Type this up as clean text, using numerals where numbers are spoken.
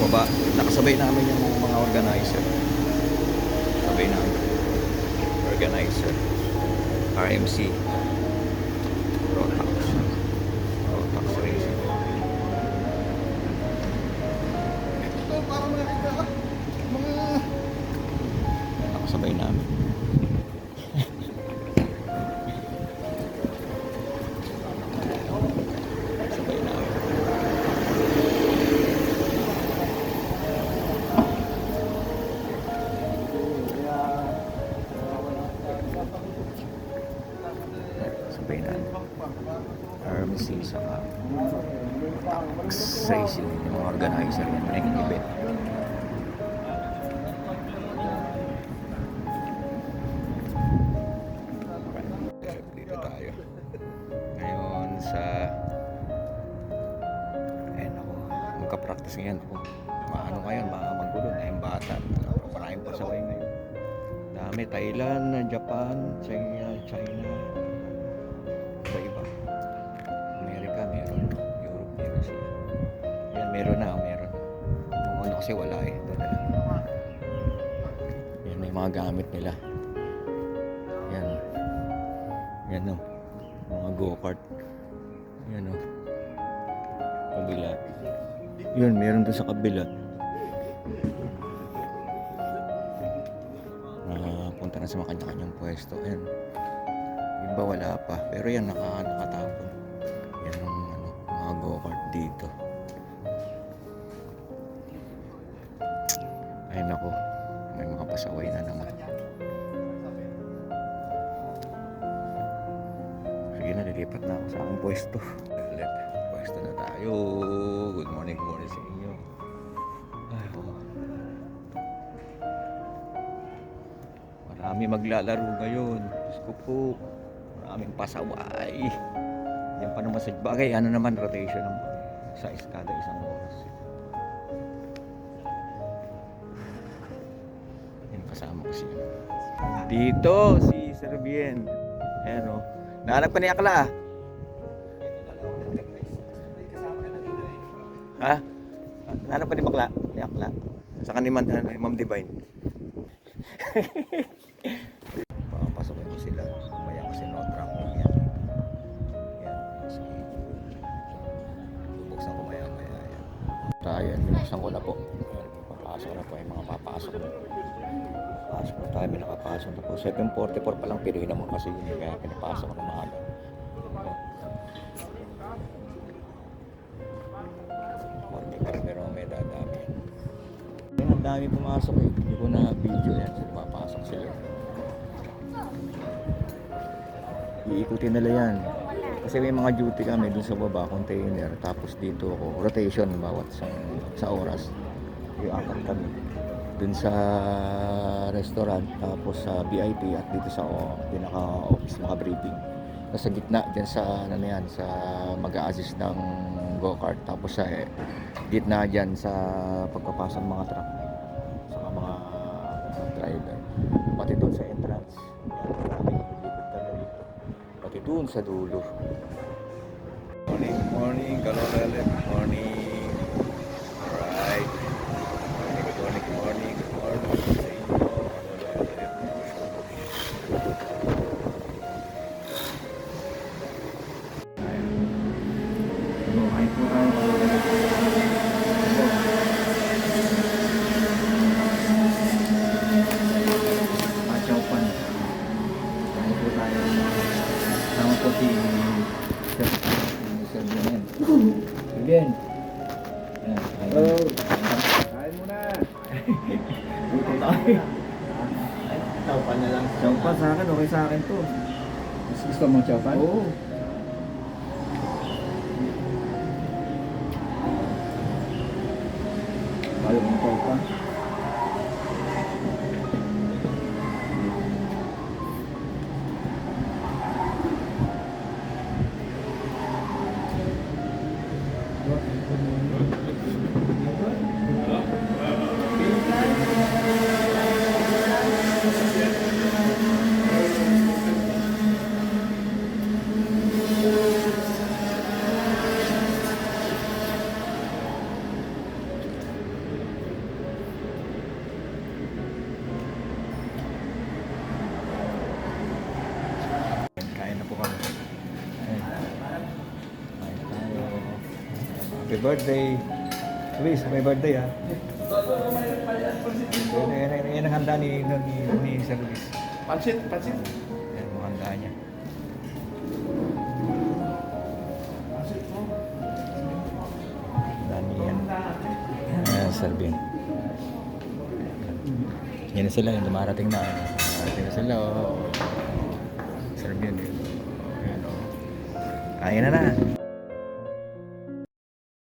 baba. Nakasabay namin yung mga organizer. Sabay namin. Organizer. RMC. Rotax. Rotax Racing. Ito para makita ka. Mga... Nakasabay namin. Sabay namin. Sabay namin. RMC sa Rotax Racing. Yung mga organizer yan. Naging event. Dito tayo. Ngayon sa ako. Magka-practice ngayon ako. Maano ngayon, magulo na yung bata. Maraming pasaway ngayon. Dami. Thailand, Japan, China. Iba-iba. Amerika meron. Europe meron sila. Yan, meron na. Yung ano kasi wala eh. Doon na lang. Yan, may mga gamit nila. Yan. Yan o. Mga go-kart. Yan o. Kabila. Yun, meron doon sa kabila. Punta na sa mga kanya-kanyang pwesto. Yan. Iba wala pa. Pero yan, nakatapon. Yan ang mga go-kart dito. Ay nako. May mga pasaway na naman. Sige na, lilipat na ako sa aking pwesto. Pwesto na tayo. Good morning sa inyo. Ay, marami maglalaro ngayon. Diyos ko po. Maraming pasaway. Yan pa naman sa bagay. Ano naman rotation ng sa kada isang oras. Yan kasama ko siya. Dito si Sir Bien. Ayan o. Nahanap ka ni Akla. Ha? Nahanap ka ni Bakla? Ni Akla. Saka ni Ma'am Divine. Papasok ko sila. Mamaya kasi no track mo yan. Yan. Bubuksan ko maya. Yan. Tayo, binuksan ko na po. Papasok na po yung mga papasok na. Pasok na tayo, may nakapasok na po. 7:44 pa lang, piloy naman kasi yun. Kaya pinapasok na maaga. Pero may dadami. Ang dami pumasok eh. Hindi ko na video yan. Sila papasok sila. Iikutin nila yan. Kasi may mga duty kami dun sa baba, container. Tapos dito ako, rotation bawat sa oras. Yung apat kami. Dun sa restaurant, tapos sa VIP at dito sa pinaka-office, mga briefing. Nasa gitna dyan sa sa mag-a-assist ng go-kart. Tapos sa gitna dyan sa pagpapasang mga truck sa mga driver. Pati doon sa entrance. Pati doon sa dulo. Morning, Kalorele. Morning. Alright. Good morning. Again. Oh, kain muna. Gutom na kayo. Taupan na lang. Chowpan sa akin, okay sa akin to. Mas gusto mong taupan? Oo. Ayaw mong taupan? Happy birthday. Luis, happy birthday ha. Yan ang handa ni Sir Luis. Pansit, pansit. Yan ang handa niya. Pansit mo. Dami yan. Ayan, Sir Ben. Yan na sila, yung dumarating na. Dumarating na sila. Oh. Sir Ben. Ayan, oh. Ayan na na.